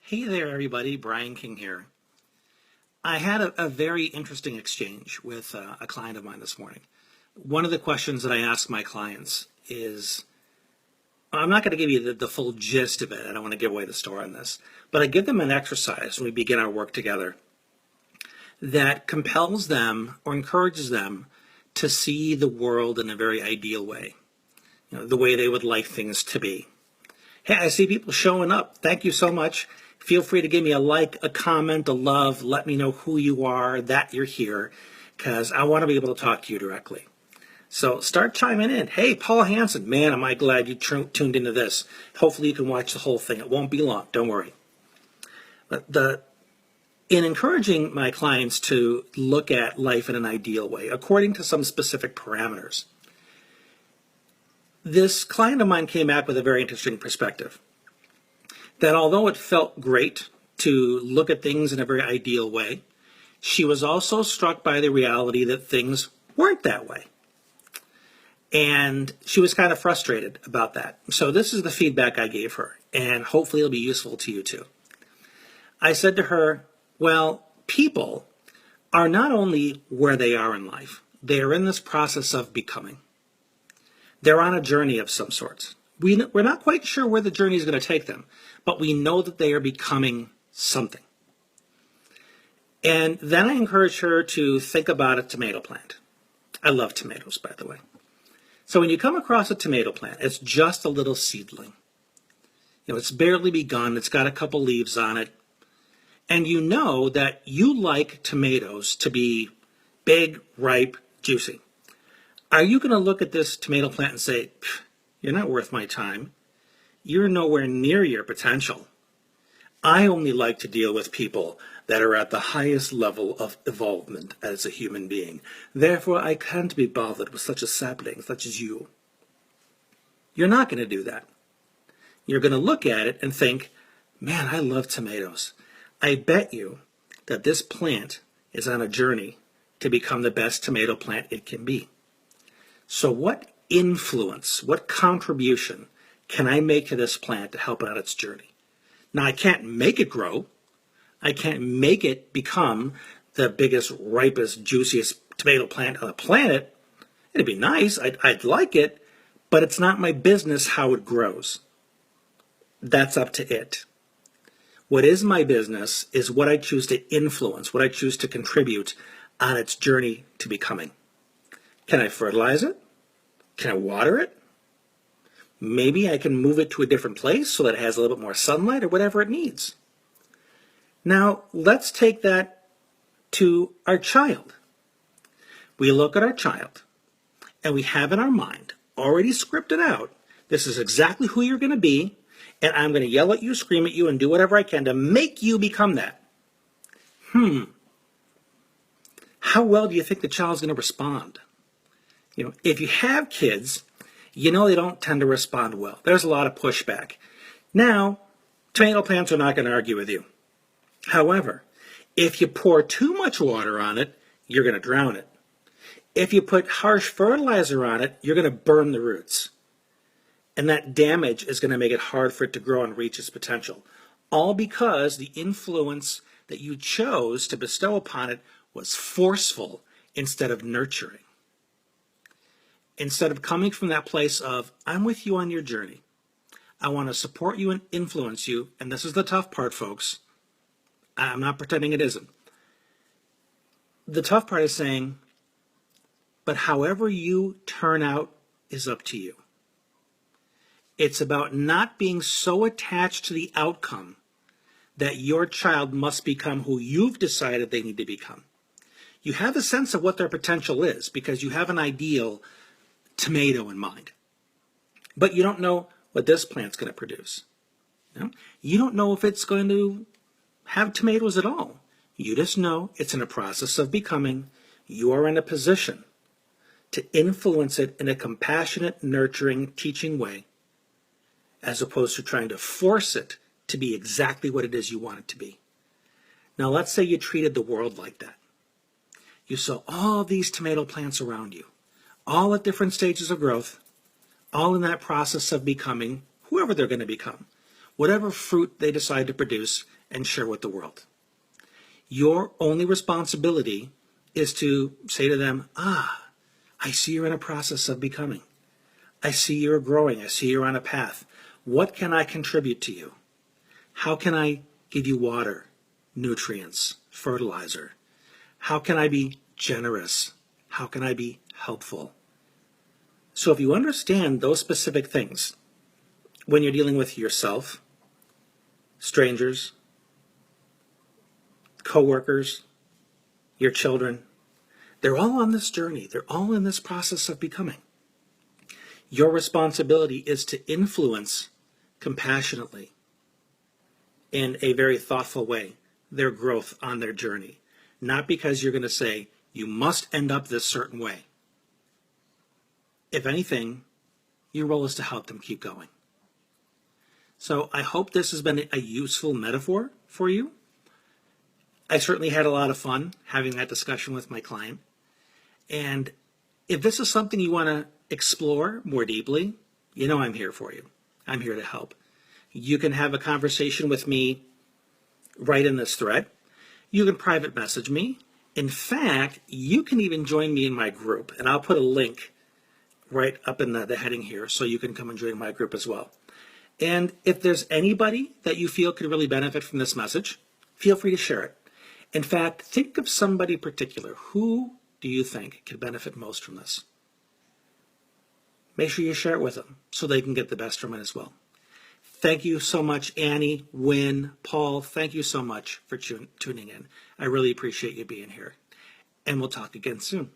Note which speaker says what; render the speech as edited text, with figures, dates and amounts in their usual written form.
Speaker 1: Hey there, everybody. Brian King here. I had a very interesting exchange with a client of mine this morning. One of the questions that I ask my clients is, I'm not going to give you the full gist of it. I don't want to give away the story on this, but I give them an exercise when we begin our work together that compels them or encourages them to see the world in a very ideal way, the way they would like things to be. Hey, I see people showing up. Thank you so much. Feel free to give me a like, a comment, a love. Let me know who you are, that you're here, because I want to be able to talk to you directly. So start chiming in. Hey, Paul Hansen, man, am I glad you tuned into this. Hopefully you can watch the whole thing. It won't be long. Don't worry. In encouraging my clients to look at life in an ideal way, according to some specific parameters, this client of mine came back with a very interesting perspective. That although it felt great to look at things in a very ideal way, she was also struck by the reality that things weren't that way. And she was kind of frustrated about that. So this is the feedback I gave her, and hopefully it'll be useful to you too. I said to her, well, people are not only where they are in life, they are in this process of becoming. They're on a journey of some sort. We're not quite sure where the journey is going to take them, but we know that they are becoming something. And then I encourage her to think about a tomato plant. I love tomatoes, by the way. So when you come across a tomato plant, it's just a little seedling. It's barely begun. It's got a couple leaves on it. And you know that you like tomatoes to be big, ripe, juicy. Are you going to look at this tomato plant and say, you're not worth my time. You're nowhere near your potential. I only like to deal with people that are at the highest level of evolvement as a human being. Therefore, I can't be bothered with such a sapling such as you. You're not going to do that. You're going to look at it and think, man, I love tomatoes. I bet you that this plant is on a journey to become the best tomato plant it can be. So what influence, what contribution can I make to this plant to help it on its journey? Now, I can't make it grow. I can't make it become the biggest, ripest, juiciest tomato plant on the planet. It'd be nice. I'd like it, but it's not my business how it grows. That's up to it. What is my business is what I choose to influence, what I choose to contribute on its journey to becoming. Can I fertilize it? Can I water it? Maybe I can move it to a different place so that it has a little bit more sunlight or whatever it needs. Now, let's take that to our child. We look at our child and we have in our mind, already scripted out, this is exactly who you're going to be, and I'm going to yell at you, scream at you, and do whatever I can to make you become that. How well do you think the child's going to respond? If you have kids, they don't tend to respond well. There's a lot of pushback. Now, tomato plants are not going to argue with you. However, if you pour too much water on it, you're going to drown it. If you put harsh fertilizer on it, you're going to burn the roots. And that damage is going to make it hard for it to grow and reach its potential. All because the influence that you chose to bestow upon it was forceful instead of nurturing. Instead of coming from that place of, I'm with you on your journey. I want to support you and influence you. And this is the tough part, folks. I'm not pretending it isn't. The tough part is saying, but however you turn out is up to you. It's about not being so attached to the outcome that your child must become who you've decided they need to become. You have a sense of what their potential is because you have an ideal tomato in mind. But you don't know what this plant's going to produce. You don't know if it's going to have tomatoes at all. You just know it's in a process of becoming. You are in a position to influence it in a compassionate, nurturing, teaching way, as opposed to trying to force it to be exactly what it is you want it to be. Now, let's say you treated the world like that. You saw all these tomato plants around you, all at different stages of growth, all in that process of becoming whoever they're going to become, whatever fruit they decide to produce and share with the world. Your only responsibility is to say to them, I see you're in a process of becoming. I see you're growing. I see you're on a path. What can I contribute to you? How can I give you water, nutrients, fertilizer? How can I be generous? How can I be helpful? So if you understand those specific things when you're dealing with yourself, strangers, coworkers, your children, they're all on this journey. They're all in this process of becoming. Your responsibility is to influence compassionately, in a very thoughtful way, their growth on their journey. Not because you're going to say, you must end up this certain way. If anything, your role is to help them keep going. So I hope this has been a useful metaphor for you. I certainly had a lot of fun having that discussion with my client. And if this is something you want to explore more deeply, you know I'm here for you. I'm here to help. You can have a conversation with me right in this thread. You can private message me. In fact, you can even join me in my group, and I'll put a link right up in the heading here so you can come and join my group as well. And if there's anybody that you feel could really benefit from this message, feel free to share it. In fact, think of somebody particular. Who do you think could benefit most from this? Make sure you share it with them so they can get the best from it as well. Thank you so much, Annie, Wynn, Paul. Thank you so much for tuning in. I really appreciate you being here. And we'll talk again soon.